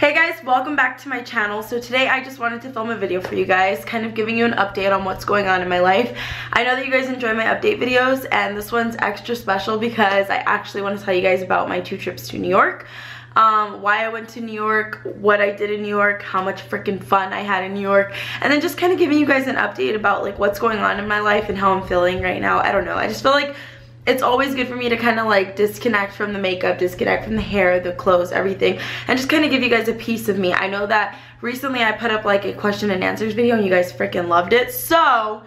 Hey guys, welcome back to my channel. So today I just wanted to film a video for you guys, kind of giving you an update on what's going on in my life. I know that you guys enjoy my update videos, and this one's extra special because I actually want to tell you guys about my 2 trips to New York. Why I went to New York, what I did in New York, how much freaking fun I had in New York, and then just kind of giving you guys an update about like what's going on in my life and how I'm feeling right now. I don't know, I just feel like it's always good for me to kind of like disconnect from the makeup, disconnect from the hair, the clothes, everything, and just kind of give you guys a piece of me. I know that recently I put up like a question and answers video and you guys freaking loved it. So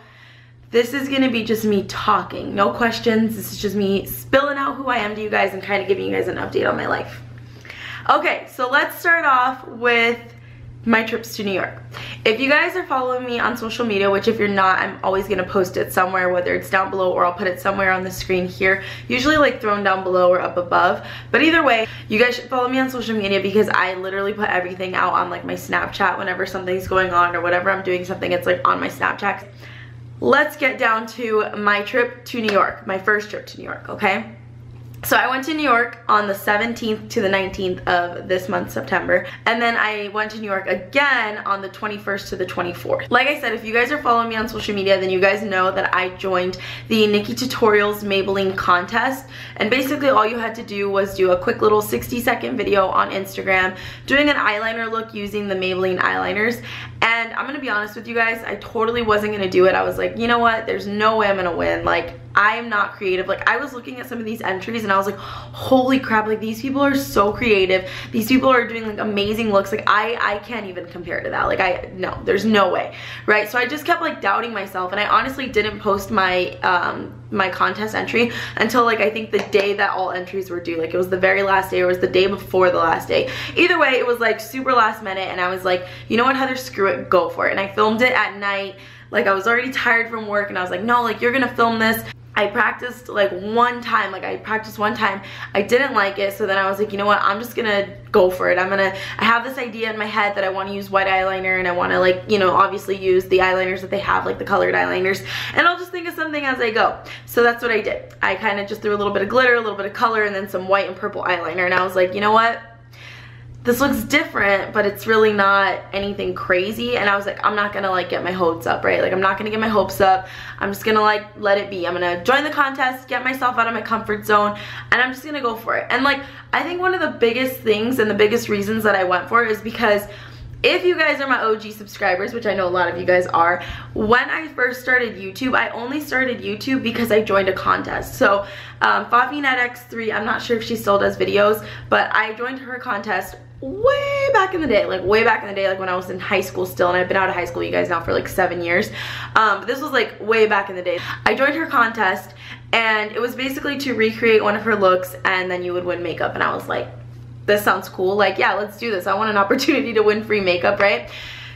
this is gonna be just me talking, no questions. This is just me spilling out who I am to you guys and kind of giving you guys an update on my life. Okay, so let's start off with my trips to New York. If you guys are following me on social media, which if you're not, I'm always gonna post it somewhere, whether it's down below or I'll put it somewhere on the screen here, usually like thrown down below or up above. But either way, you guys should follow me on social media because I literally put everything out on like my Snapchat whenever something's going on or whenever I'm doing something, it's like on my Snapchat. Let's get down to my trip to New York, my first trip to New York, okay? So I went to New York on the 17th to the 19th of this month, September. And then I went to New York again on the 21st to the 24th. Like I said, if you guys are following me on social media, then you guys know that I joined the NIKKITutorials Maybelline contest. And basically all you had to do was do a quick little 60-second video on Instagram doing an eyeliner look using the Maybelline eyeliners. And I'm gonna be honest with you guys, I totally wasn't gonna do it. I was like, you know what? There's no way I'm gonna win. Like, I am not creative. Like, I was looking at some of these entries and I was like, holy crap, like these people are so creative. These people are doing like amazing looks. Like I can't even compare to that. Like no, there's no way, right? So I just kept like doubting myself, and I honestly didn't post my my contest entry until like I think the day that all entries were due. Like it was the very last day or it was the day before the last day. Either way, it was like super last minute, and I was like, you know what, Heather, screw it, go for it. And I filmed it at night. Like I was already tired from work and I was like, no, like you're gonna film this. I practiced like one time, I didn't like it, so then I was like, you know what, I'm just gonna go for it. I have this idea in my head that I want to use white eyeliner and I want to, like, you know, obviously use the eyeliners that they have, like the colored eyeliners, and I'll just think of something as I go. So that's what I did. I kind of just threw a little bit of glitter, a little bit of color, and then some white and purple eyeliner, and I was like, you know what, this looks different, but it's really not anything crazy. And I was like, I'm not gonna like get my hopes up, right? Like I'm not gonna get my hopes up. I'm just gonna like let it be. I'm gonna join the contest, get myself out of my comfort zone, and I'm just gonna go for it. And like, I think one of the biggest things and the biggest reasons that I went for it is because if you guys are my OG subscribers, which I know a lot of you guys are, when I first started YouTube, I only started YouTube because I joined a contest. So FafiNetX3, I'm not sure if she still does videos, but I joined her contest way back in the day, like when I was in high school still, and I've been out of high school, you guys know, for like 7 years. But this was like way back in the day. I joined her contest, and it was basically to recreate one of her looks, and then you would win makeup. And I was like, this sounds cool. Like, yeah, let's do this. I want an opportunity to win free makeup, right?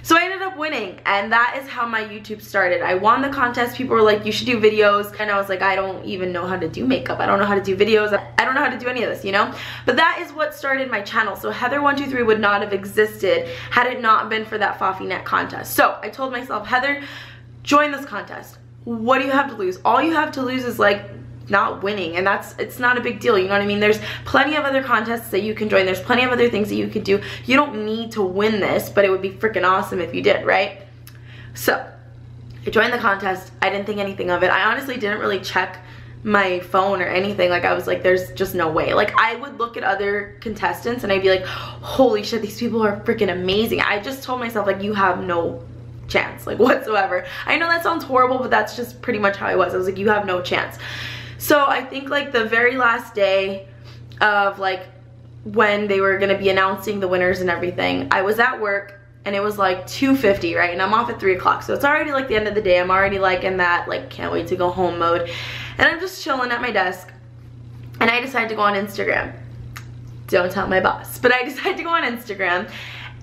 So I ended up winning, and that is how my YouTube started. I won the contest. People were like, you should do videos, and I was like, I don't even know how to do makeup. I don't know how to do videos. I don't know how to do any of this, you know? But that is what started my channel. So Heather123 would not have existed had it not been for that FafiNet contest. So I told myself, Heather, join this contest. What do you have to lose? All you have to lose is like not winning, and it's not a big deal, you know what I mean? There's plenty of other contests that you can join. There's plenty of other things that you could do. You don't need to win this, but it would be freaking awesome if you did, right? So I joined the contest. I didn't think anything of it. I honestly didn't really check my phone or anything. Like I was like, there's just no way. Like I would look at other contestants and I'd be like, holy shit, these people are freaking amazing. I just told myself, like, you have no chance, like, whatsoever. I know that sounds horrible, but that's just pretty much how I was. I was like, you have no chance. So I think like the very last day of like when they were gonna be announcing the winners and everything, I was at work and it was like 2:50, right? And I'm off at 3 o'clock. So it's already like the end of the day. I'm already like in that like can't wait to go home mode. And I'm just chilling at my desk and I decided to go on Instagram. Don't tell my boss, but I decided to go on Instagram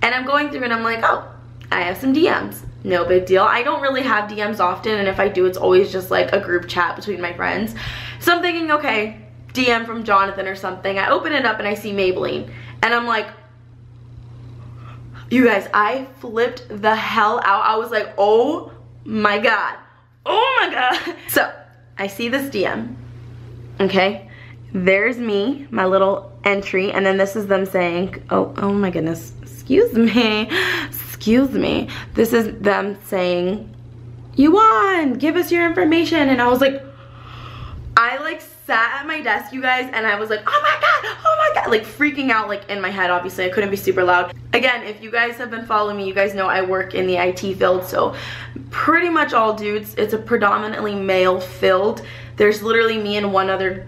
and I'm going through and I'm like, oh, I have some DMs. No big deal. I don't really have DMs often, and if I do, it's always just like a group chat between my friends. So I'm thinking, okay, DM from Jonathan or something. I open it up and I see Maybelline, and I'm like, you guys, I flipped the hell out. I was like, oh my god, oh my god. So I see this DM, okay? there's me, my little entry, and then this is them saying, oh my goodness, excuse me. This is them saying, you won, give us your information. And I was like, I like sat at my desk, you guys, and I was like, oh my god, like freaking out, like in my head. Obviously I couldn't be super loud. Again, if you guys have been following me, you guys know I work in the IT field, so pretty much all dudes. It's a predominantly male field. There's literally me and one other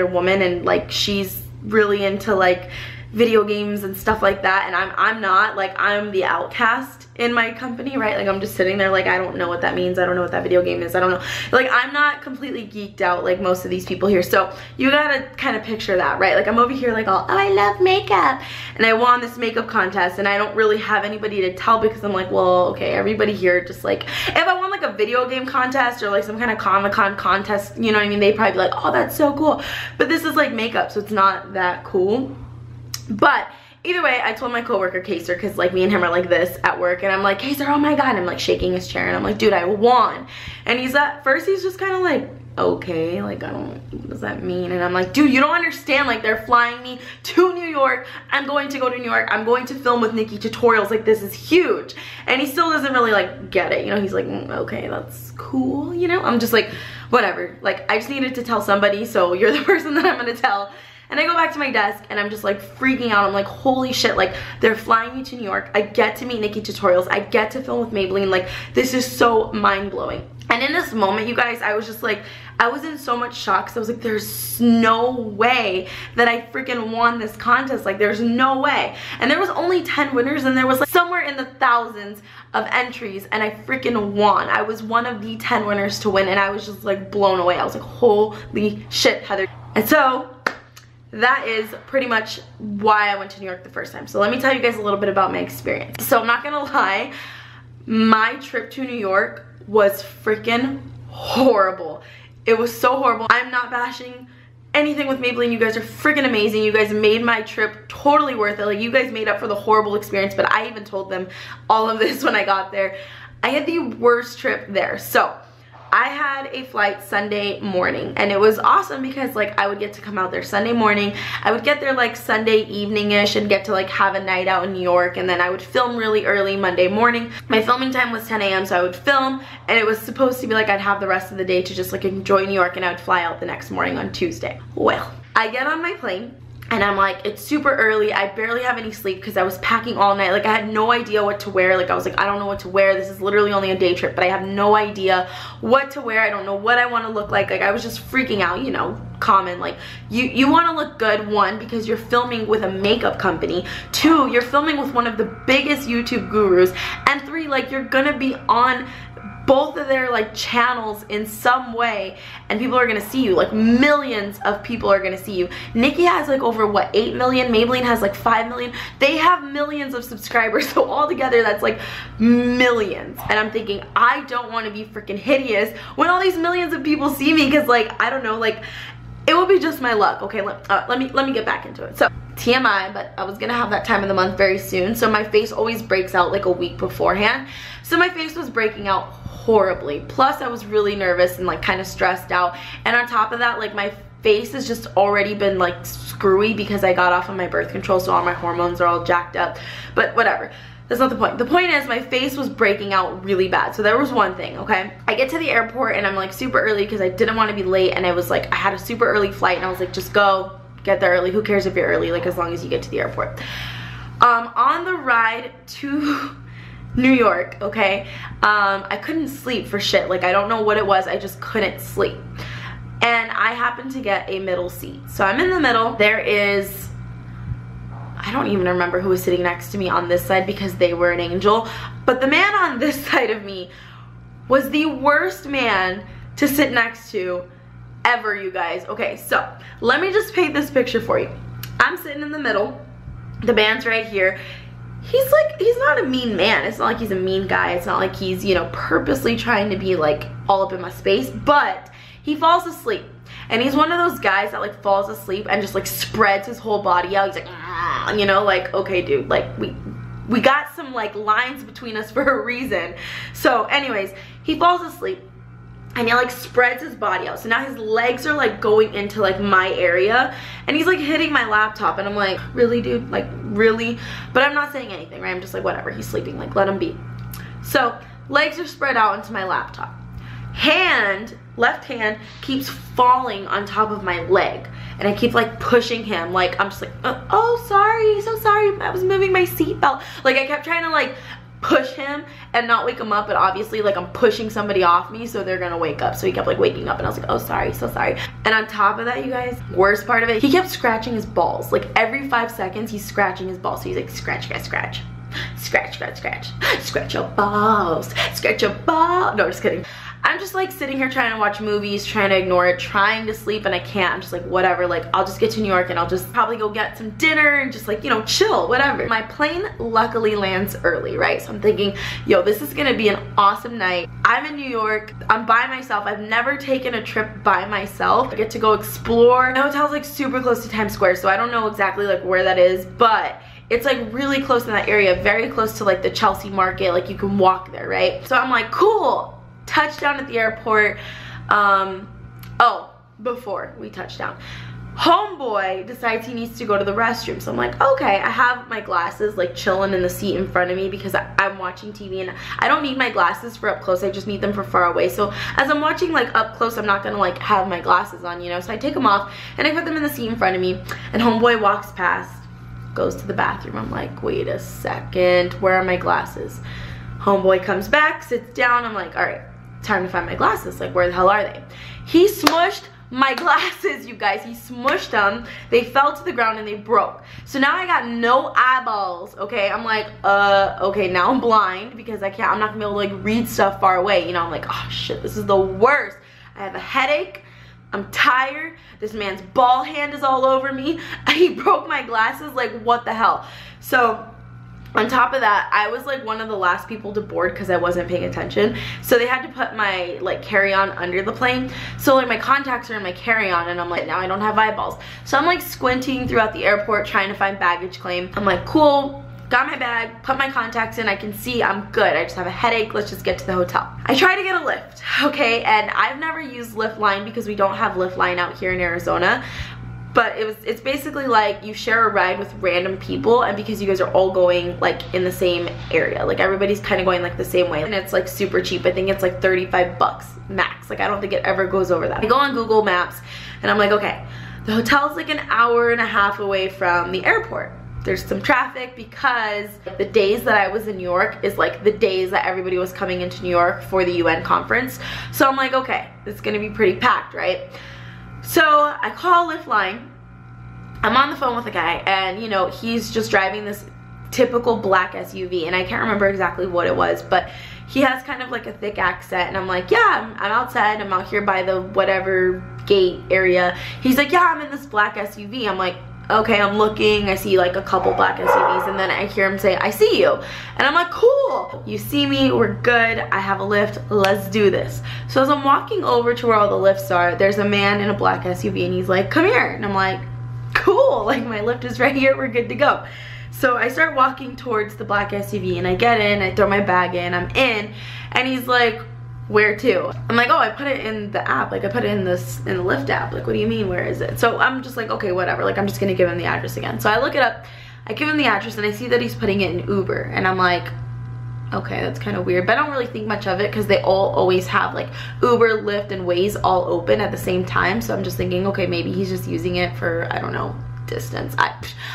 woman, and like she's really into like video games and stuff like that, and I'm not. Like, I'm the outcast in my company, right? Like, I'm just sitting there like, I don't know what that means, I don't know what that video game is, I don't know. Like, I'm not completely geeked out like most of these people here, so you gotta kind of picture that, right? Like, I'm over here like, all, oh, I love makeup, and I won this makeup contest, and I don't really have anybody to tell, because I'm like, well, okay, everybody here just like, if I won like a video game contest or like some kind of Comic-Con contest, you know what I mean, they'd probably be like, oh, that's so cool. But this is like makeup, so it's not that cool. But either way, I told my coworker Kaser, because like me and him are like this at work, and I'm like, Kaser, oh my god, and I'm like shaking his chair, and I'm like, dude, I won. And he's at first, he's just kind of like, okay, like, I don't, what does that mean? And I'm like, dude, you don't understand, like, they're flying me to New York, I'm going to go to New York, I'm going to film with NikkieTutorials, like, this is huge. And he still doesn't really like get it, you know. He's like, okay, that's cool, you know. I'm just like, whatever, like, I just needed to tell somebody, so you're the person that I'm gonna tell. And I go back to my desk, and I'm just like freaking out. I'm like, holy shit, like, they're flying me to New York. I get to meet NikkieTutorials. I get to film with Maybelline. Like, this is so mind-blowing. And in this moment, you guys, I was just like, I was in so much shock, because I was like, there's no way that I freaking won this contest. Like, there's no way. And there was only 10 winners, and there was like somewhere in the thousands of entries, and I freaking won. I was one of the 10 winners to win, and I was just like blown away. I was like, holy shit, Heather. And so that is pretty much why I went to New York the first time. So let me tell you guys a little bit about my experience. So I'm not gonna lie, my trip to New York was freaking horrible. It was so horrible. I'm not bashing anything with Maybelline. You guys are freaking amazing. You guys made my trip totally worth it. Like, you guys made up for the horrible experience, but I even told them all of this when I got there. I had the worst trip there. So I had a flight Sunday morning, and it was awesome because like I would get to come out there Sunday morning. I would get there like Sunday evening-ish and get to like have a night out in New York, and then I would film really early Monday morning. My filming time was 10 a.m. so I would film, and it was supposed to be like I'd have the rest of the day to just like enjoy New York, and I would fly out the next morning on Tuesday. Well, I get on my plane, and I'm like, it's super early. I barely have any sleep because I was packing all night. Like, I had no idea what to wear. Like, I was like, I don't know what to wear. This is literally only a day trip, but I have no idea what to wear. I don't know what I want to look like. Like, I was just freaking out, you know, common. Like, you want to look good, one, because you're filming with a makeup company. Two, you're filming with one of the biggest YouTube gurus. And three, like, you're gonna be on both of their like channels in some way, and people are gonna see you. Like, millions of people are gonna see you. Nikkie has like over what, 8 million? Maybelline has like 5 million. They have millions of subscribers, so all together that's like millions. And I'm thinking, I don't want to be freaking hideous when all these millions of people see me, because like, I don't know, like, it will be just my luck. Okay, let me get back into it. So TMI, but I was gonna have that time of the month very soon, so my face always breaks out like a week beforehand. So my face was breaking out horribly. Plus I was really nervous and like kind of stressed out, and on top of that, like, my face has just already been like screwy because I got off of my birth control, so all my hormones are all jacked up. But whatever, that's not the point. The point is, my face was breaking out really bad. So there was one thing, okay? I get to the airport, and I'm like super early because I didn't want to be late, and I was like, I had a super early flight, and I was like, just go, get there early. Who cares if you're early, like, as long as you get to the airport. On the ride to New York, okay, I couldn't sleep for shit. Like, I don't know what it was, I just couldn't sleep. And I happened to get a middle seat. So I'm in the middle. There is, I don't even remember who was sitting next to me on this side because they were an angel, but the man on this side of me was the worst man to sit next to ever, you guys. Okay, so let me just paint this picture for you. I'm sitting in the middle, the man's right here. He's like, he's not a mean man. It's not like he's a mean guy. It's not like he's, you know, purposely trying to be like all up in my space, but he falls asleep. And he's one of those guys that like falls asleep and just like spreads his whole body out. He's like, ah, you know, like, okay, dude, like we got some like lines between us for a reason. So anyways, he falls asleep. and he like spreads his body out. So now his legs are like going into like my area, and he's like hitting my laptop, and I'm like, really, dude? Like, really? But I'm not saying anything, right? I'm just like, whatever, he's sleeping, like, let him be. So legs are spread out into my laptop. Left hand keeps falling on top of my leg, and I keep like pushing him, like I'm just like, oh sorry, so sorry, I was moving my seatbelt. Like I kept trying to like push him and not wake him up, but obviously like I'm pushing somebody off me, so they're gonna wake up. So he kept like waking up, and I was like, oh sorry, so sorry. And on top of that, you guys, worst part of it, he kept scratching his balls. Like every 5 seconds he's scratching his balls. So he's like, scratch, scratch, scratch, scratch, scratch, scratch, scratch your balls, scratch your balls. No, just kidding. I'm just like sitting here trying to watch movies, trying to ignore it, trying to sleep, and I can't. I'm just like, whatever, like I'll just get to New York and I'll just probably go get some dinner and just like, you know, chill, whatever. My plane luckily lands early, right? So I'm thinking, yo, this is gonna be an awesome night. I'm in New York, I'm by myself. I've never taken a trip by myself. I get to go explore. The hotel's like super close to Times Square, so I don't know exactly like where that is, but it's like really close in that area, very close to like the Chelsea market. Like you can walk there, right? So I'm like, cool. Touchdown at the airport. Before we touch down, homeboy decides he needs to go to the restroom. So I'm like, okay, I have my glasses like chilling in the seat in front of me because I'm watching TV, and I don't need my glasses for up close, I just need them for far away. So as I'm watching like up close, I'm not gonna like have my glasses on, you know, so I take them off and I put them in the seat in front of me, and homeboy walks past, goes to the bathroom. I'm like, wait a second, where are my glasses? Homeboy comes back, sits down. I'm like, all right, time to find my glasses. Like, where the hell are they? He smushed my glasses, you guys. He smushed them. They fell to the ground and they broke. So now I got no eyeballs, okay? I'm like, okay, now I'm blind because I'm not gonna be able to like read stuff far away. You know, I'm like, oh shit, this is the worst. I have a headache. I'm tired. This man's ball hand is all over me. He broke my glasses. Like, what the hell? So on top of that, I was like one of the last people to board because I wasn't paying attention. So they had to put my like carry-on under the plane. So like my contacts are in my carry-on, and I'm like, now I don't have eyeballs. So I'm like squinting throughout the airport trying to find baggage claim. I'm like, cool, got my bag, put my contacts in, I can see I'm good. I just have a headache, let's just get to the hotel. I try to get a Lyft, okay? And I've never used Lyft Line because we don't have Lyft Line out here in Arizona. But it's basically like you share a ride with random people, and because you guys are all going like in the same area, like everybody's kind of going like the same way, and it's like super cheap. I think it's like 35 bucks max. Like I don't think it ever goes over that. I go on Google Maps and I'm like, okay, the hotel's like an hour and a half away from the airport. There's some traffic because the days that I was in New York is like the days that everybody was coming into New York for the UN conference. So I'm like, okay, it's gonna be pretty packed, right? So I call Lyft Line. I'm on the phone with a guy, and you know, he's just driving this typical black SUV, and I can't remember exactly what it was, but he has kind of like a thick accent, and I'm like, yeah, I'm outside, I'm out here by the whatever gate area. He's like, yeah, I'm in this black SUV. I'm like, okay, I'm looking, I see like a couple black SUVs, and then I hear him say, I see you. And I'm like, cool, you see me, we're good, I have a lift, let's do this. So as I'm walking over to where all the lifts are, there's a man in a black SUV, and he's like, come here. And I'm like, cool, like my lift is right here, we're good to go. So I start walking towards the black SUV, and I get in, I throw my bag in, I'm in, and he's like, where to? I'm like, oh, I put it in the app, like I put it in the Lyft app. Like, what do you mean, where is it? So I'm just like, okay, whatever, like I'm just gonna give him the address again. So I look it up, I give him the address, and I see that he's putting it in Uber, and I'm like, okay, that's kind of weird, but I don't really think much of it because they all always have like Uber, Lyft, and Waze all open at the same time. So I'm just thinking, okay, maybe he's just using it for, I don't know, distance.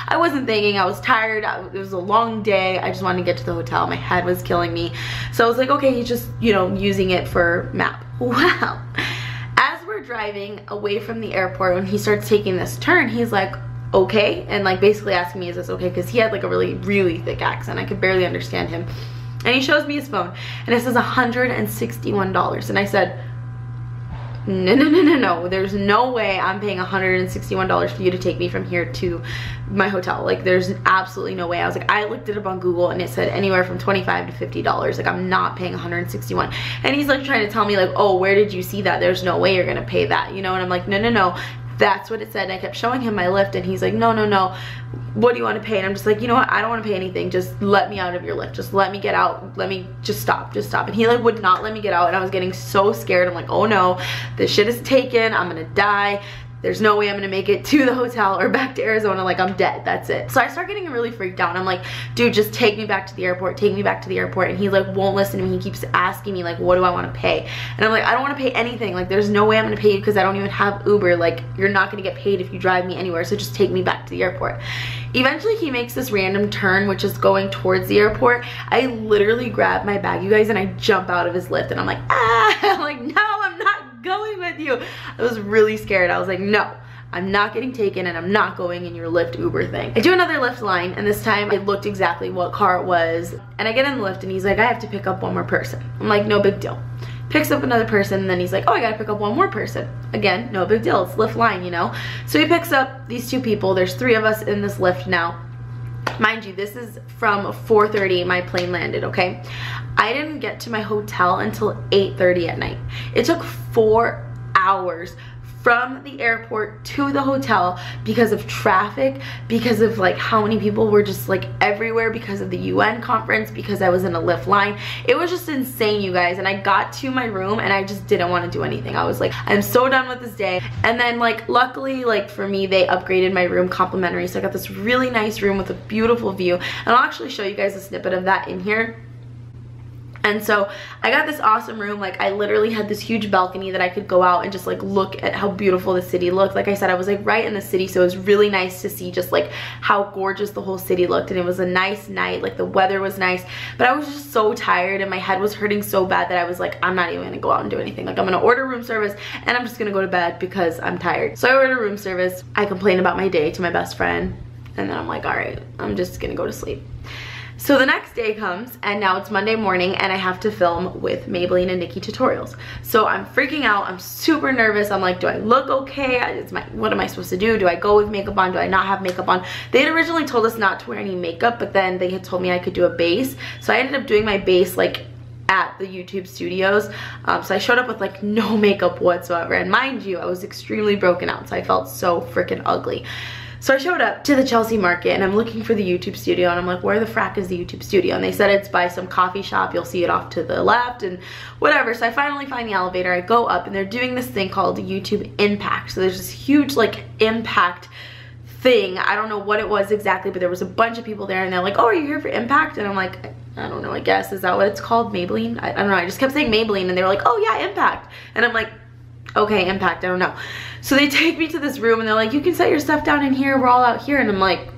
I wasn't thinking, I was tired, it was a long day, I just wanted to get to the hotel, my head was killing me. So I was like, okay, he's just, you know, using it for map. Wow. As we're driving away from the airport, when he starts taking this turn, he's like, okay, and like basically asking me, is this okay? Because he had like a really thick accent, I could barely understand him. And he shows me his phone, and it says $161, and I said, no, there's no way I'm paying $161 for you to take me from here to my hotel. Like, there's absolutely no way. I was like, I looked it up on Google, and it said anywhere from $25 to $50. Like, I'm not paying $161. And he's like trying to tell me like, oh, where did you see that? There's no way you're gonna pay that, you know? And I'm like, no, That's what it said. And I kept showing him my lift, and he's like, no, no, no, what do you want to pay? And I'm just like, you know what, I don't want to pay anything, just let me out of your lift, just let me get out, let me just stop. And he like would not let me get out, and I was getting so scared. I'm like, oh no, this shit is taken, I'm gonna die. There's no way I'm gonna make it to the hotel or back to Arizona, like I'm dead, that's it. So I start getting really freaked out, and I'm like, dude, just take me back to the airport, take me back to the airport. And he like won't listen to me. He keeps asking me like, what do I want to pay? And I'm like, I don't want to pay anything, like there's no way I'm gonna pay you because I don't even have Uber, like you're not gonna get paid if you drive me anywhere, so just take me back to the airport. Eventually he makes this random turn which is going towards the airport. I literally grab my bag, you guys, and I jump out of his lift, and I'm like, ah, I'm like, no, I'm not going with you. I was really scared. I was like, no, I'm not getting taken, and I'm not going in your Lyft Uber thing. I do another Lyft line, and this time I looked exactly what car it was, and I get in the Lyft, and he's like, I have to pick up one more person. I'm like, no big deal. Picks up another person, and then he's like, oh, I gotta pick up one more person. Again, no big deal, it's Lyft line, you know? So he picks up these 2 people. There's 3 of us in this Lyft now. Mind you, this is from 4:30, my plane landed, okay? I didn't get to my hotel until 8:30 at night. It took 4 hours from the airport to the hotel because of traffic, because of like how many people were just like everywhere, because of the UN conference, because I was in a Lyft line. It was just insane, you guys. And I got to my room and I just didn't want to do anything. I was like, I'm so done with this day. And then like luckily, like for me, they upgraded my room complimentary, so I got this really nice room with a beautiful view, and I'll actually show you guys a snippet of that in here. And so I got this awesome room. Like I literally had this huge balcony that I could go out and just like look at how beautiful the city looked. Like I said, I was like right in the city, so it was really nice to see just like how gorgeous the whole city looked. And it was a nice night, like the weather was nice, but I was just so tired and my head was hurting so bad that I was like, I'm not even gonna go out and do anything. Like I'm gonna order room service and I'm just gonna go to bed because I'm tired. So I ordered room service. I complained about my day to my best friend, and then I'm like, all right, I'm just gonna go to sleep. So the next day comes, and now it's Monday morning, and I have to film with Maybelline and NikkieTutorials. So I'm freaking out. I'm super nervous. I'm like, do I look okay? What am I supposed to do? Do I go with makeup on? Do I not have makeup on? They had originally told us not to wear any makeup, but then they had told me I could do a base. So I ended up doing my base like at the YouTube studios. So I showed up with like no makeup whatsoever. And mind you, I was extremely broken out, so I felt so freaking ugly. So I showed up to the Chelsea Market, and I'm looking for the YouTube studio, and I'm like, where the frack is the YouTube studio? And they said it's by some coffee shop. You'll see it off to the left and whatever. So I finally find the elevator. I go up, and they're doing this thing called YouTube Impact. So there's this huge like impact thing. I don't know what it was exactly, but there was a bunch of people there, and they're like, oh, are you here for Impact? And I'm like, I don't know, I guess. Is that what it's called? Maybelline? I don't know. I just kept saying Maybelline, and they were like, oh yeah, Impact. And I'm like, okay, Impact, I don't know. So they take me to this room, and they're like, you can set your stuff down in here, we're all out here. And I'm like,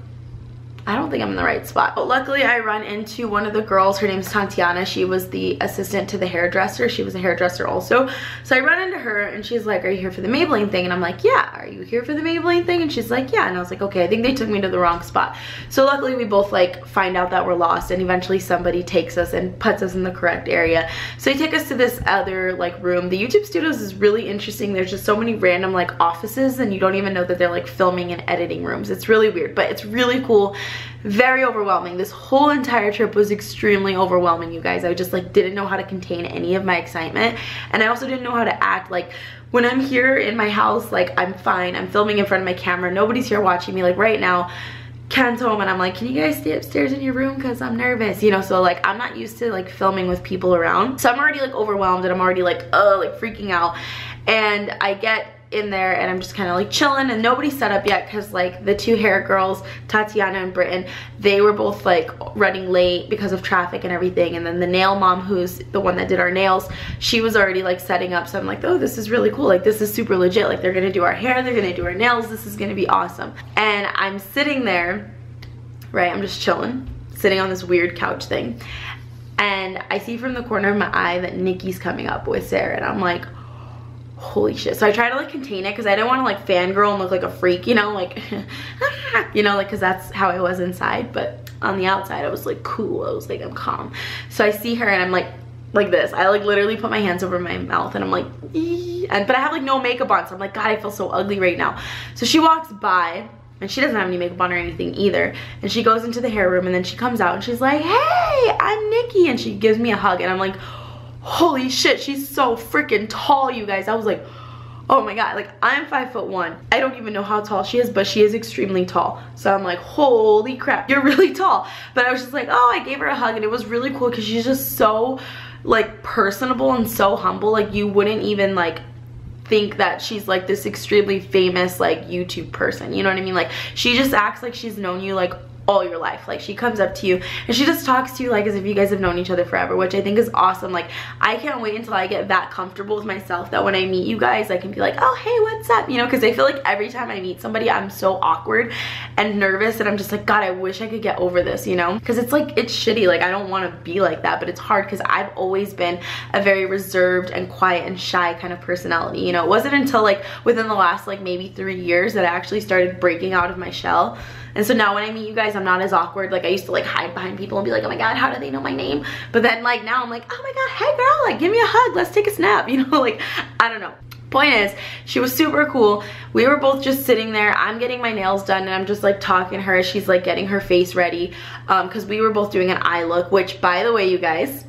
I don't think I'm in the right spot. But luckily I run into one of the girls. Her name's Tatiana. She was the assistant to the hairdresser. She was a hairdresser also. So I run into her, and she's like, are you here for the Maybelline thing? And I'm like, yeah. Are you here for the Maybelline thing? And she's like, yeah. And I was like, okay, I think they took me to the wrong spot. So luckily we both like find out that we're lost, and eventually somebody takes us and puts us in the correct area. So they take us to this other like room. The YouTube studios is really interesting. There's just so many random like offices, and you don't even know that they're like filming and editing rooms. It's really weird, but it's really cool. Very overwhelming. This whole entire trip was extremely overwhelming, you guys. I just like didn't know how to contain any of my excitement, and I also didn't know how to act. Like when I'm here in my house, like I'm fine, I'm filming in front of my camera, nobody's here watching me. Like right now, Ken's home, and I'm like, can you guys stay upstairs in your room because I'm nervous, you know? So like I'm not used to like filming with people around, so I'm already like overwhelmed, and I'm already like freaking out. And I get in there, and I'm just kind of like chilling, and nobody's set up yet because like the 2 hair girls, Tatiana and Britton, they were both like running late because of traffic and everything. And then the nail mom, who's the one that did our nails, she was already like setting up. So I'm like, oh, this is really cool. Like this is super legit. Like they're gonna do our hair, they're gonna do our nails, this is gonna be awesome. And I'm sitting there, right, I'm just chilling, sitting on this weird couch thing, and I see from the corner of my eye that Nikkie's coming up with Sarah, and I'm like, holy shit. So I try to like contain it because I didn't want to like fangirl and look like a freak, you know, like you know, like because that's how I was inside, but on the outside I was like cool. I was like, I'm calm. So I see her, and I'm like this. I like literally put my hands over my mouth, and I'm like, but I have like no makeup on, so I'm like, God, I feel so ugly right now. So she walks by, and she doesn't have any makeup on or anything either, and she goes into the hair room, and then she comes out, and she's like, hey, I'm Nikkie, and she gives me a hug, and I'm like, holy shit, she's so freaking tall, you guys. I was like, oh my god, like I'm 5'1". I don't even know how tall she is, but she is extremely tall. So I'm like, holy crap, you're really tall. But I was just like, oh, I gave her a hug, and it was really cool because she's just so like personable and so humble. Like you wouldn't even like think that she's like this extremely famous like YouTube person, you know what I mean? Like she just acts like she's known you like all your life. Like she comes up to you and she just talks to you like as if you guys have known each other forever, which I think is awesome. Like I can't wait until I get that comfortable with myself that when I meet you guys I can be like, oh hey, what's up, you know, because I feel like every time I meet somebody I'm so awkward and nervous, and I'm just like, god, I wish I could get over this, you know, because it's like, it's shitty. Like I don't want to be like that, but it's hard because I've always been a very reserved and quiet and shy kind of personality, you know. It wasn't until like within the last like maybe 3 years that I actually started breaking out of my shell. And so now when I meet you guys, I'm not as awkward. Like I used to like hide behind people and be like, oh my god, how do they know my name? But then like now I'm like, oh my god, hey girl, like give me a hug, let's take a snap, you know. Like I don't know. Point is, she was super cool. We were both just sitting there. I'm getting my nails done and I'm just like talking to her as she's like getting her face ready, because we were both doing an eye look, which by the way, you guys,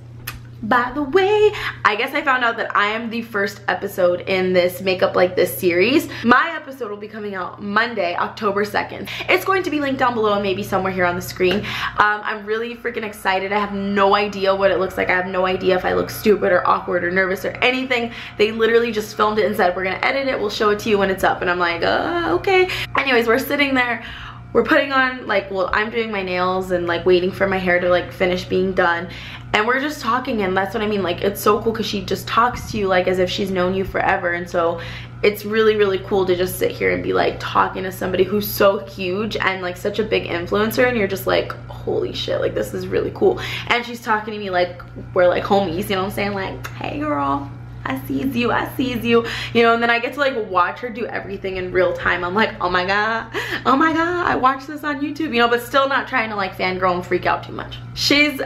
I guess I found out that I am the first episode in this Makeup Like This series. My episode will be coming out Monday, October 2nd. It's going to be linked down below and maybe somewhere here on the screen. I'm really freaking excited. I have no idea what it looks like. I have no idea if I look stupid or awkward or nervous or anything. They literally just filmed it and said, we're gonna edit it, we'll show it to you when it's up. And I'm like, okay. Anyways, we're sitting there. We're putting on like, well, I'm doing my nails and like waiting for my hair to like finish being done. And we're just talking, and that's what I mean. Like it's so cool because she just talks to you like as if she's known you forever. And so it's really, really cool to just sit here and be like talking to somebody who's so huge and like such a big influencer, and you're just like, holy shit, like this is really cool. And she's talking to me like we're like homies, you know what I'm saying? Like, hey girl, I sees you, you know. And then I get to like watch her do everything in real time. I'm like, oh my god, I watched this on YouTube, you know, but still not trying to like fangirl and freak out too much. She's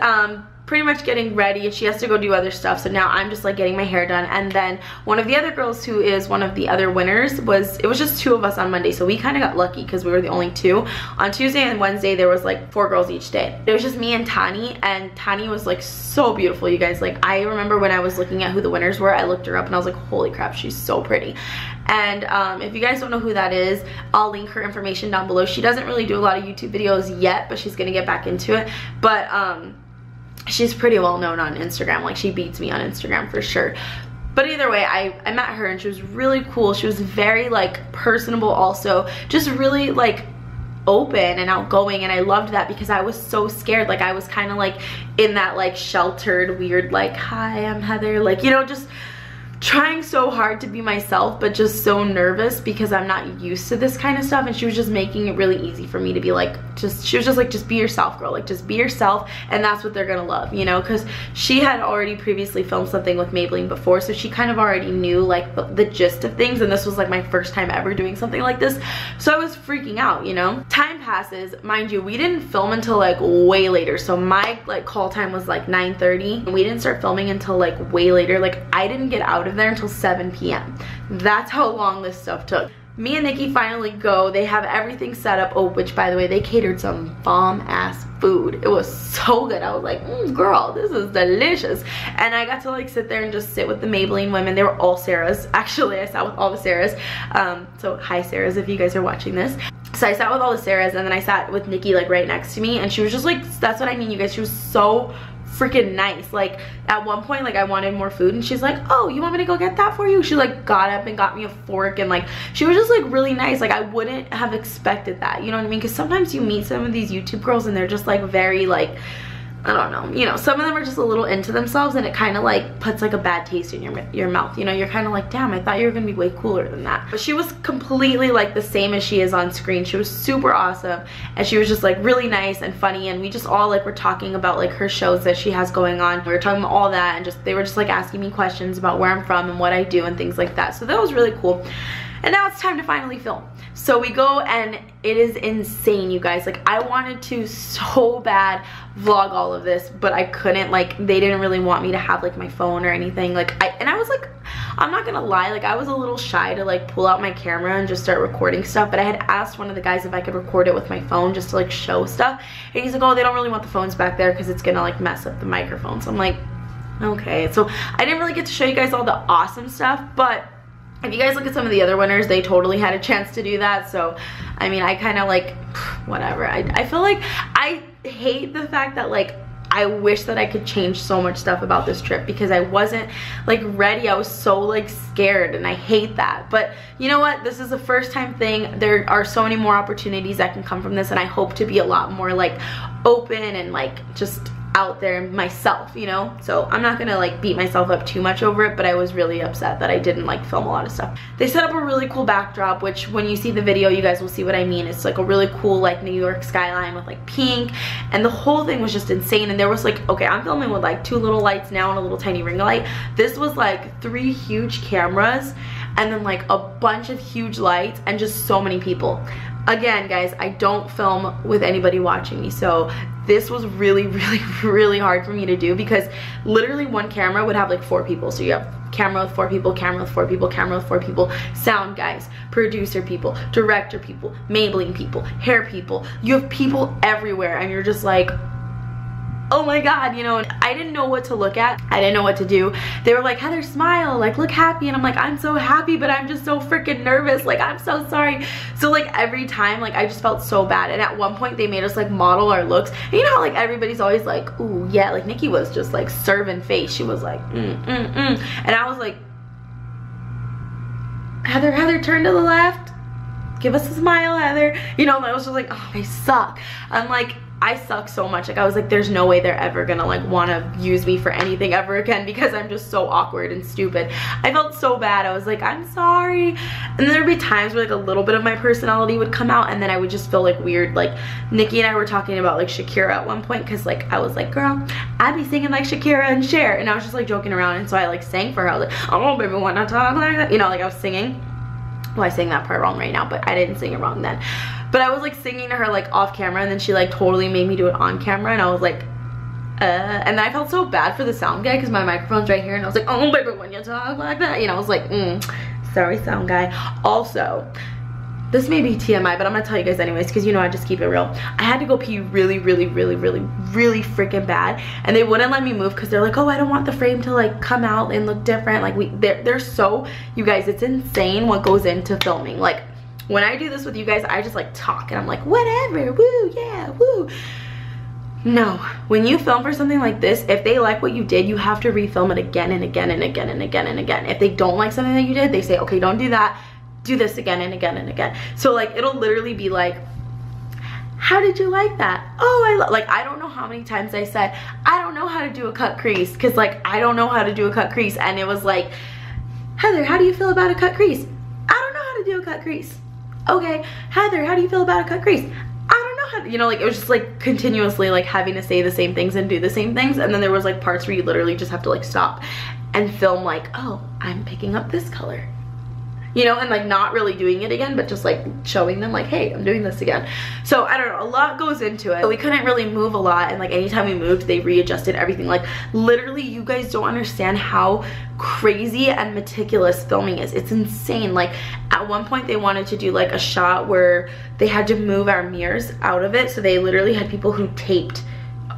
pretty much getting ready. She has to go do other stuff, so now I'm just like getting my hair done. And then one of the other girls who is one of the other winners it was just 2 of us on Monday, so we kind of got lucky because we were the only 2. On Tuesday and Wednesday there was like 4 girls each day. It was just me and Tani, and Tani was like so beautiful, you guys. Like I remember when I was looking at who the winners were, I looked her up and I was like, holy crap, she's so pretty. And if you guys don't know who that is, I'll link her information down below. She doesn't really do a lot of YouTube videos yet, but she's gonna get back into it. But she's pretty well known on Instagram. Like she beats me on Instagram for sure. But either way, I met her and she was really cool. She was very like personable also, just really like open and outgoing, and I loved that because I was so scared. Like I was kind of like in that like sheltered weird like, hi, I'm Heather, like, you know, just trying so hard to be myself but just so nervous because I'm not used to this kind of stuff. And she was just making it really easy for me to be like, she was just like, just be yourself, girl, like just be yourself, and that's what they're gonna love, you know. Because she had already previously filmed something with Maybelline before, so she kind of already knew like the gist of things, and this was like my first time ever doing something like this, so I was freaking out, you know. Time passes, mind you, we didn't film until like way later, so my like call time was like 9:30 and we didn't start filming until like way later. Like I didn't get out of there until 7 p.m. That's how long this stuff took. Me and Nikki finally go. They have everything set up. Oh, which by the way, they catered some bomb ass food. It was so good. I was like, girl, this is delicious. And I got to like sit there and just sit with the Maybelline women. They were all Sarahs. Actually, I sat with all the Sarahs. So hi Sarahs if you guys are watching this. So I sat with all the Sarahs, and then I sat with Nikki like right next to me, and she was just like, that's what I mean, you guys, she was so freaking nice. Like at one point, like I wanted more food and she's like, oh, you want me to go get that for you? She like got up and got me a fork, and like she was just like really nice. Like I wouldn't have expected that, you know what I mean? Because sometimes you meet some of these YouTube girls and they're just like very like, I don't know, you know, some of them are just a little into themselves, and it kind of like puts like a bad taste in your mouth, you know. You're kind of like, damn, I thought you were gonna be way cooler than that. But she was completely like the same as she is on screen. She was super awesome, and she was just like really nice and funny, and we just all like were talking about like her shows that she has going on. We were talking about all that, and just they were just like asking me questions about where I'm from and what I do and things like that. So that was really cool. And now it's time to finally film. So we go, and it is insane, you guys. Like I wanted to so bad vlog all of this, but I couldn't. Like they didn't really want me to have like my phone or anything. Like I was like, I'm not gonna lie, like I was a little shy to like pull out my camera and just start recording stuff. But I had asked one of the guys if I could record it with my phone just to like show stuff, and he's like, oh, they don't really want the phones back there because it's gonna like mess up the microphone. So I'm like, okay. So I didn't really get to show you guys all the awesome stuff, but if you guys look at some of the other winners, they totally had a chance to do that. So I mean, I kind of like, whatever. I feel like I hate the fact that like I wish that I could change so much stuff about this trip because I wasn't like ready. I was so like scared, and I hate that. But you know what? This is a first time thing. There are so many more opportunities that can come from this, and I hope to be a lot more like open and like just out there myself, you know? So I'm not gonna like beat myself up too much over it, but I was really upset that I didn't like film a lot of stuff. They set up a really cool backdrop, which when you see the video, you guys will see what I mean. It's like a really cool like New York skyline with like pink, and the whole thing was just insane. And there was like, okay, I'm filming with like 2 little lights now and a little tiny ring light. This was like 3 huge cameras and then like a bunch of huge lights and just so many people. Again, guys, I don't film with anybody watching me, so this was really, really, really hard for me to do because literally one camera would have like 4 people. So you have camera with 4 people, camera with 4 people, camera with 4 people, sound guys, producer people, director people, Maybelline people, hair people. You have people everywhere, and you're just like, oh my god, you know. And I didn't know what to look at. I didn't know what to do. They were like, Heather, smile, like look happy. And I'm like, I'm so happy, but I'm just so freaking nervous. Like, I'm so sorry. So like every time, like I just felt so bad. And at one point they made us like model our looks. And you know how like everybody's always like, ooh yeah, like Nikki was just like serving face. She was like, And I was like, Heather, turn to the left. Give us a smile, Heather. You know, and I was just like, oh, I suck. I'm like, I suck so much. Like I was like, there's no way they're ever gonna like want to use me for anything ever again because I'm just so awkward and stupid. I felt so bad. I was like, I'm sorry. And then there'd be times where like a little bit of my personality would come out, and then I would just feel like weird. Like Nikki and I were talking about like Shakira at one point because like I was like, girl, I'd be singing like Shakira and Cher, and I was just like joking around, and so I like sang for her. I was like, oh baby, wanna talk like that? You know, like I was singing. Well, I sang that part wrong right now, but I didn't sing it wrong then. But I was like singing to her like off camera, and then she like totally made me do it on camera, and I was like, and then I felt so bad for the sound guy because my microphone's right here, and I was like, oh baby, when you talk like that, you know, I was like, sorry sound guy. Also, this may be TMI, but I'm gonna tell you guys anyways because you know I just keep it real. I had to go pee really, really, really, really, really freaking bad, and they wouldn't let me move because they're like, oh, I don't want the frame to like come out and look different. Like they're so, you guys, it's insane what goes into filming. Like when I do this with you guys, I just like talk and I'm like, whatever, woo, yeah, woo. No, when you film for something like this, if they like what you did, you have to refilm it again and again and again and again and again. If they don't like something that you did, they say, okay, don't do that, do this again and again and again. So like it'll literally be like, how did you like that? Oh, I don't know how many times I said, I don't know how to do a cut crease, because like I don't know how to do a cut crease, and it was like, Heather, how do you feel about a cut crease? I don't know how to do a cut crease. Okay, Heather, how do you feel about a cut crease? I don't know how to, you know, like it was just like continuously like having to say the same things and do the same things. And then there was like parts where you literally just have to like stop and film like, oh, I'm picking up this color, you know, and like not really doing it again, but just like showing them like, hey, I'm doing this again. So I don't know, a lot goes into it. So we couldn't really move a lot, and like anytime we moved, they readjusted everything. Like literally, you guys don't understand how crazy and meticulous filming is. It's insane. Like at one point they wanted to do like a shot where they had to move our mirrors out of it, so they literally had people who taped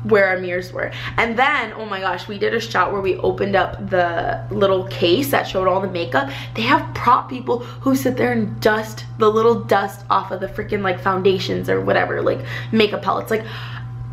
where our mirrors were. And then, oh my gosh, we did a shot where we opened up the little case that showed all the makeup. They have prop people who sit there and dust the little dust off of the freaking like foundations or whatever, like makeup palettes. Like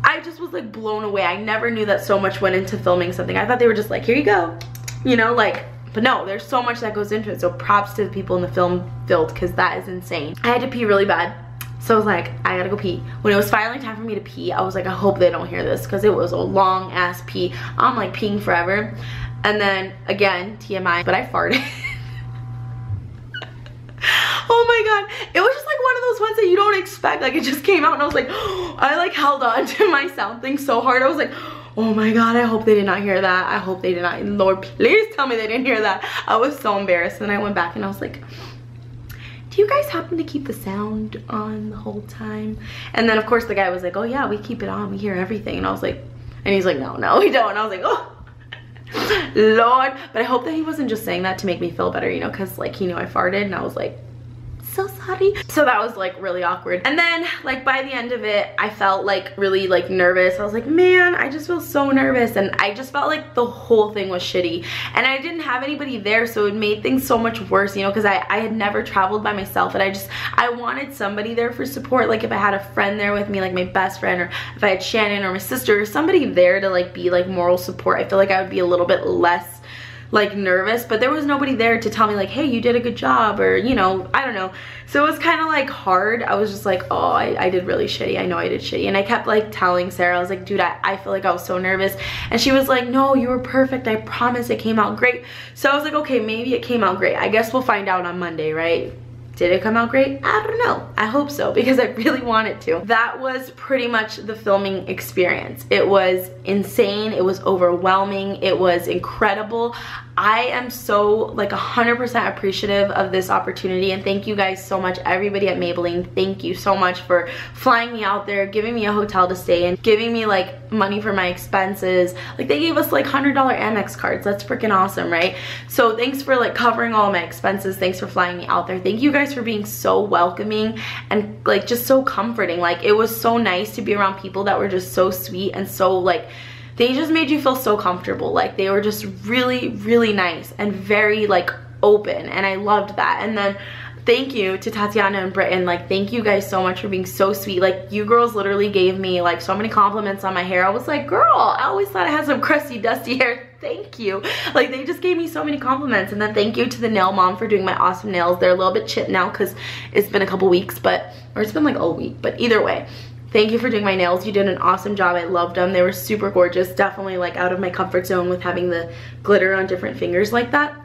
I just was like blown away. I never knew that so much went into filming something. I thought they were just like, here you go, you know, like, but no, there's so much that goes into it. So props to the people in the film field, because that is insane. I had to pee really bad. So I was like, I gotta go pee. When it was finally time for me to pee, I was like, I hope they don't hear this, because it was a long ass pee. I'm like peeing forever. And then again, TMI, but I farted. Oh my god, it was just like one of those ones that you don't expect. Like it just came out, and I was like, oh, I like held on to my sound thing so hard. I was like, oh my god, I hope they did not hear that. I hope they did not. Lord, please tell me they didn't hear that. I was so embarrassed. And I went back and I was like, do you guys happen to keep the sound on the whole time? And then of course the guy was like, oh yeah, we keep it on, we hear everything. And I was like, and he's like, no, we don't. And I was like, oh Lord. But I hope that he wasn't just saying that to make me feel better, you know, because like he knew I farted, and I was like so sorry. So that was like really awkward. And then like by the end of it, I felt like really like nervous. I was like, man, I just feel so nervous. And I just felt like the whole thing was shitty. And I didn't have anybody there, so it made things so much worse, you know, because I had never traveled by myself, and I wanted somebody there for support. Like if I had a friend there with me, like my best friend, or if I had Shannon or my sister, or somebody there to like be like moral support, I feel like I would be a little bit less like nervous. But there was nobody there to tell me like, hey, you did a good job, or you know, I don't know. So it was kind of like hard. I was just like, oh, I did really shitty. I know I did shitty. And I kept like telling Sarah, I was like, dude, I feel like I was so nervous. And she was like, no, you were perfect. I promise it came out great. So I was like, okay, maybe it came out great. I guess we'll find out on Monday, right? Did it come out great? I don't know. I hope so, because I really want it to. That was pretty much the filming experience. It was insane. It was overwhelming. It was incredible. I am so like 100% appreciative of this opportunity, and thank you guys so much, everybody at Maybelline. Thank you so much for flying me out there, giving me a hotel to stay in, giving me like money for my expenses. Like they gave us like $100 Amex cards. That's freaking awesome, right? So thanks for like covering all my expenses. Thanks for flying me out there. Thank you guys for being so welcoming and like just so comforting. Like it was so nice to be around people that were just so sweet and so like, they just made you feel so comfortable. Like they were just really, really nice and very like open, and I loved that. And then thank you to Tatiana and Britton. Like thank you guys so much for being so sweet. Like you girls literally gave me like so many compliments on my hair. I was like, girl, I always thought I had some crusty, dusty hair. Thank you. Like they just gave me so many compliments. And then thank you to the nail mom for doing my awesome nails. They're a little bit chipped now because it's been a couple weeks, or it's been like a week, but either way, thank you for doing my nails. You did an awesome job. I loved them. They were super gorgeous. Definitely like out of my comfort zone with having the glitter on different fingers like that.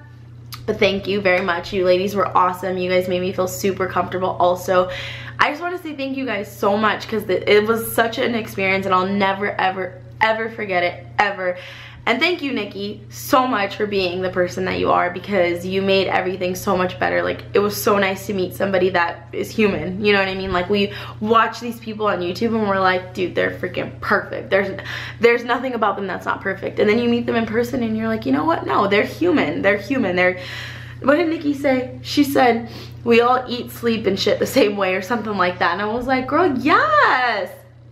But thank you very much. You ladies were awesome. You guys made me feel super comfortable also. I just want to say thank you guys so much, because it was such an experience, and I'll never, ever, ever forget it, ever. And thank you, Nikki, so much for being the person that you are, because you made everything so much better. Like, it was so nice to meet somebody that is human, you know what I mean? Like, we watch these people on YouTube and we're like, dude, they're freaking perfect. There's nothing about them that's not perfect. And then you meet them in person and you're like, you know what? No, they're human. They're human. What did Nikki say? She said, we all eat, sleep, and shit the same way, or something like that. And I was like, girl, yes.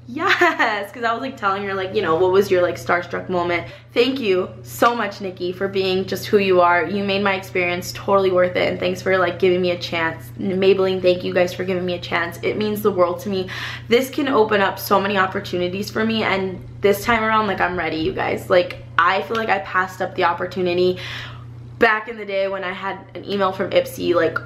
Yes, because I was like telling her like, you know, what was your like starstruck moment. Thank you so much, Nikki, for being just who you are. You made my experience totally worth it, and thanks for like giving me a chance. Maybelline, thank you guys for giving me a chance. It means the world to me. This can open up so many opportunities for me, and this time around, like, I'm ready, you guys. Like, I feel like I passed up the opportunity back in the day when I had an email from Ipsy, like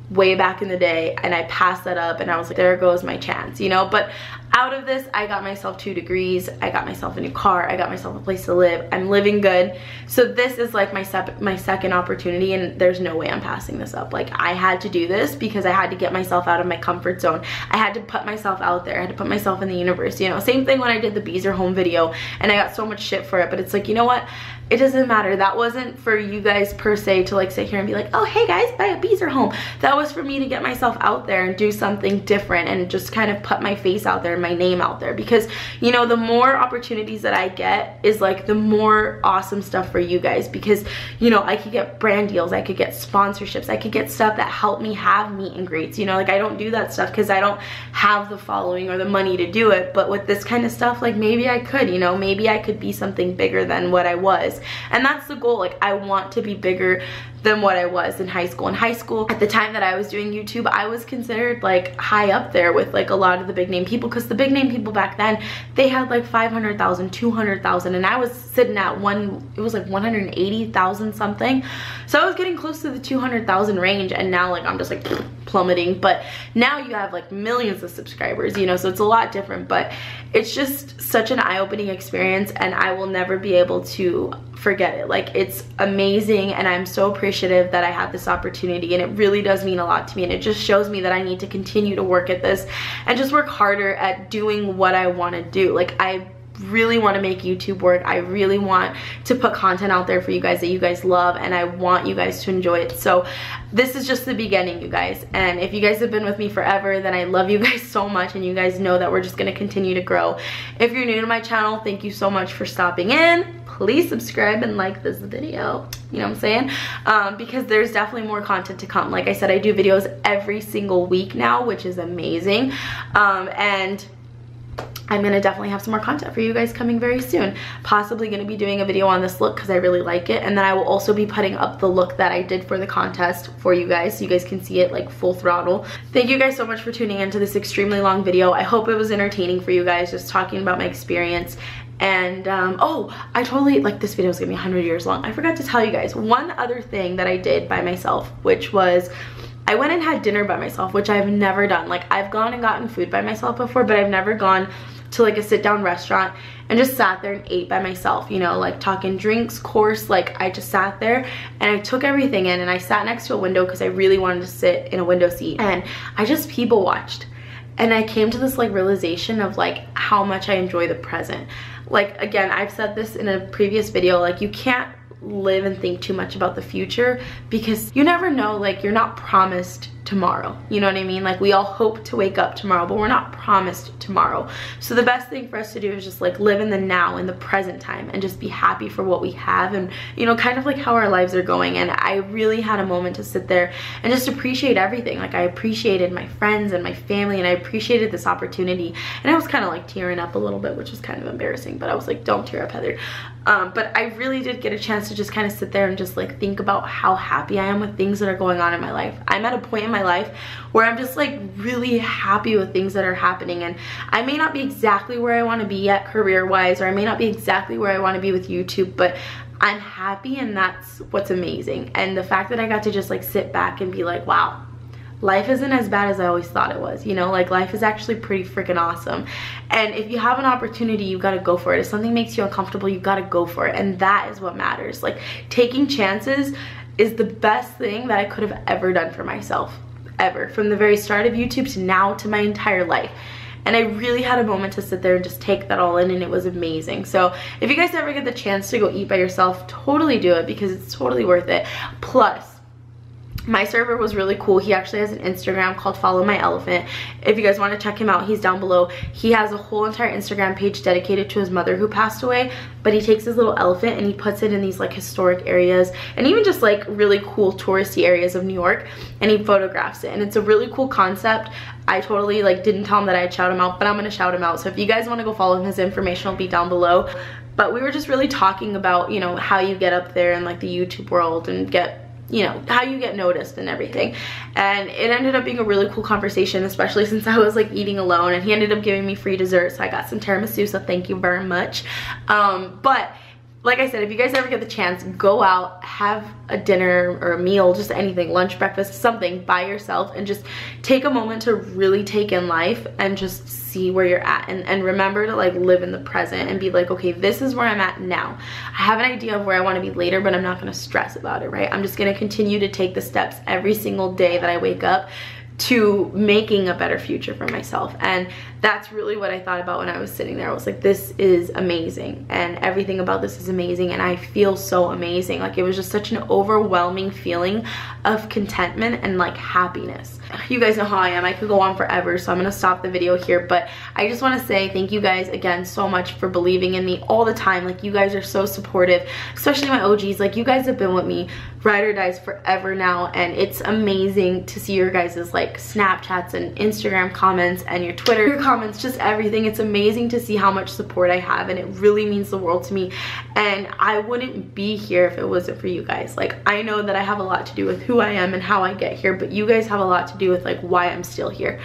way back in the day, and I passed that up, and I was like, there goes my chance, you know. But out of this, I got myself 2 degrees, I got myself a new car, I got myself a place to live, I'm living good. So this is like my second opportunity, and there's no way I'm passing this up. Like, I had to do this because I had to get myself out of my comfort zone. I had to put myself out there. I had to put myself in the universe, you know. Same thing when I did the Bees Are Home video, and I got so much shit for it, but it's like, you know what? It doesn't matter. That wasn't for you guys per se to like sit here and be like, oh, hey guys, buy a Bees Are Home. That was for me to get myself out there and do something different, and just kind of put my face out there, my name out there, because, you know, the more opportunities that I get is like the more awesome stuff for you guys, because, you know, I could get brand deals, I could get sponsorships, I could get stuff that help me have meet and greets, you know. Like, I don't do that stuff because I don't have the following or the money to do it, but with this kind of stuff, like, maybe I could, you know, maybe I could be something bigger than what I was. And that's the goal. Like, I want to be bigger than what I was in high school. In high school, at the time that I was doing YouTube, I was considered like high up there with like a lot of the big name people, because the big name people back then, they had like 500,000, 200,000, and I was sitting at it was like 180,000 something. So I was getting close to the 200,000 range, and now like I'm just like plummeting. But now you have like millions of subscribers, you know, so it's a lot different. But it's just such an eye-opening experience, and I will never be able to forget it. Like, it's amazing, and I'm so appreciative that I had this opportunity, and it really does mean a lot to me, and it just shows me that I need to continue to work at this and just work harder at doing what I want to do. Like, I really want to make YouTube work. I really want to put content out there for you guys that you guys love, and I want you guys to enjoy it. So this is just the beginning, you guys, and if you guys have been with me forever, then I love you guys so much, and you guys know that we're just going to continue to grow. If you're new to my channel, thank you so much for stopping in. Please subscribe and like this video, you know what I'm saying? Because there's definitely more content to come. Like I said, I do videos every single week now, which is amazing, and I'm gonna definitely have some more content for you guys coming very soon. Possibly gonna be doing a video on this look because I really like it, and then I will also be putting up the look that I did for the contest for you guys so you guys can see it like full throttle. Thank you guys so much for tuning into this extremely long video. I hope it was entertaining for you guys, just talking about my experience. And oh, I totally, like, this video is gonna be 100 years long. I forgot to tell you guys one other thing that I did by myself, which was I went and had dinner by myself, which I've never done. Like, I've gone and gotten food by myself before, but I've never gone to like a sit-down restaurant and just sat there and ate by myself, you know, like talking drinks, course. Like, I just sat there and I took everything in, and I sat next to a window because I really wanted to sit in a window seat, and I just people watched. And I came to this like realization of like how much I enjoy the present. Like, again, I've said this in a previous video, like, you can't live and think too much about the future because you never know. Like, you're not promised tomorrow, you know what I mean? Like, we all hope to wake up tomorrow, but we're not promised tomorrow. So the best thing for us to do is just like live in the now, in the present time, and just be happy for what we have, and, you know, kind of like how our lives are going. And I really had a moment to sit there and just appreciate everything. Like, I appreciated my friends and my family, and I appreciated this opportunity, and I was kind of like tearing up a little bit, which was kind of embarrassing, but I was like, don't tear up, Heather. But I really did get a chance to just kind of sit there and just like think about how happy I am with things that are going on in my life. I'm at a point in my life where I'm just like really happy with things that are happening, and I may not be exactly where I want to be yet career-wise, or I may not be exactly where I want to be with YouTube, but I'm happy, and that's what's amazing. And the fact that I got to just like sit back and be like, wow, life isn't as bad as I always thought it was, you know? Like, life is actually pretty freaking awesome. And if you have an opportunity, you gotta go for it. If something makes you uncomfortable, you gotta go for it. And that is what matters. Like, taking chances is the best thing that I could have ever done for myself, ever. From the very start of YouTube to now, to my entire life. And I really had a moment to sit there and just take that all in, and it was amazing. So if you guys ever get the chance to go eat by yourself, totally do it, because it's totally worth it. Plus, my server was really cool. He actually has an Instagram called Follow My Elephant. If you guys want to check him out, he's down below. He has a whole entire Instagram page dedicated to his mother who passed away, but he takes his little elephant and he puts it in these like historic areas, and even just like really cool touristy areas of New York, and he photographs it, and it's a really cool concept. I totally like didn't tell him that I'd shout him out, but I'm gonna shout him out. So if you guys want to go follow him, his information will be down below. But we were just really talking about, you know, how you get up there in like the YouTube world and get, you know, how you get noticed and everything. And it ended up being a really cool conversation, especially since I was like eating alone, and he ended up giving me free dessert, so I got some tiramisu, so thank you very much. But like I said, if you guys ever get the chance, go out, have a dinner or a meal, just anything, lunch, breakfast, something by yourself, and just take a moment to really take in life and just see where you're at, and remember to like live in the present and be like, okay, this is where I'm at now. I have an idea of where I want to be later, but I'm not going to stress about it, right? I'm just going to continue to take the steps every single day that I wake up to making a better future for myself. And that's really what I thought about when I was sitting there. I was like, this is amazing, and everything about this is amazing, and I feel so amazing. Like, it was just such an overwhelming feeling of contentment and like happiness. You guys know how I am. I could go on forever, so I'm gonna stop the video here, but I just want to say thank you guys again so much for believing in me all the time. Like, you guys are so supportive, especially my OGs. Like, you guys have been with me ride or dies forever now, and it's amazing to see your guys' like Snapchats and Instagram comments and your Twitter comments, just everything. It's amazing to see how much support I have, and it really means the world to me, and I wouldn't be here if it wasn't for you guys. Like, I know that I have a lot to do with who I am and how I get here, but you guys have a lot to do with like why I'm still here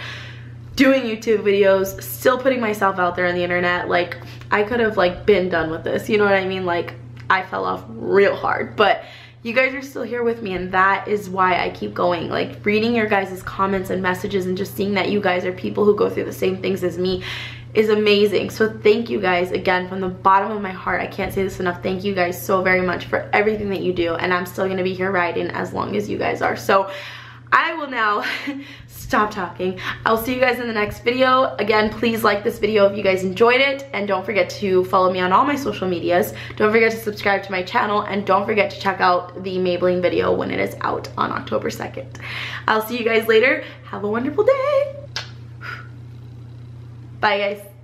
doing YouTube videos, still putting myself out there on the internet. Like, I could have like been done with this, you know what I mean? Like, I fell off real hard, but you guys are still here with me, and that is why I keep going. Like, reading your guys' comments and messages and just seeing that you guys are people who go through the same things as me is amazing. So thank you guys again from the bottom of my heart. I can't say this enough. Thank you guys so very much for everything that you do, and I'm still gonna be here riding as long as you guys are. So I will now stop talking. I'll see you guys in the next video. Again, please like this video if you guys enjoyed it, and don't forget to follow me on all my social medias. Don't forget to subscribe to my channel, and don't forget to check out the Maybelline video when it is out on October 2nd. I'll see you guys later. Have a wonderful day. Bye, guys.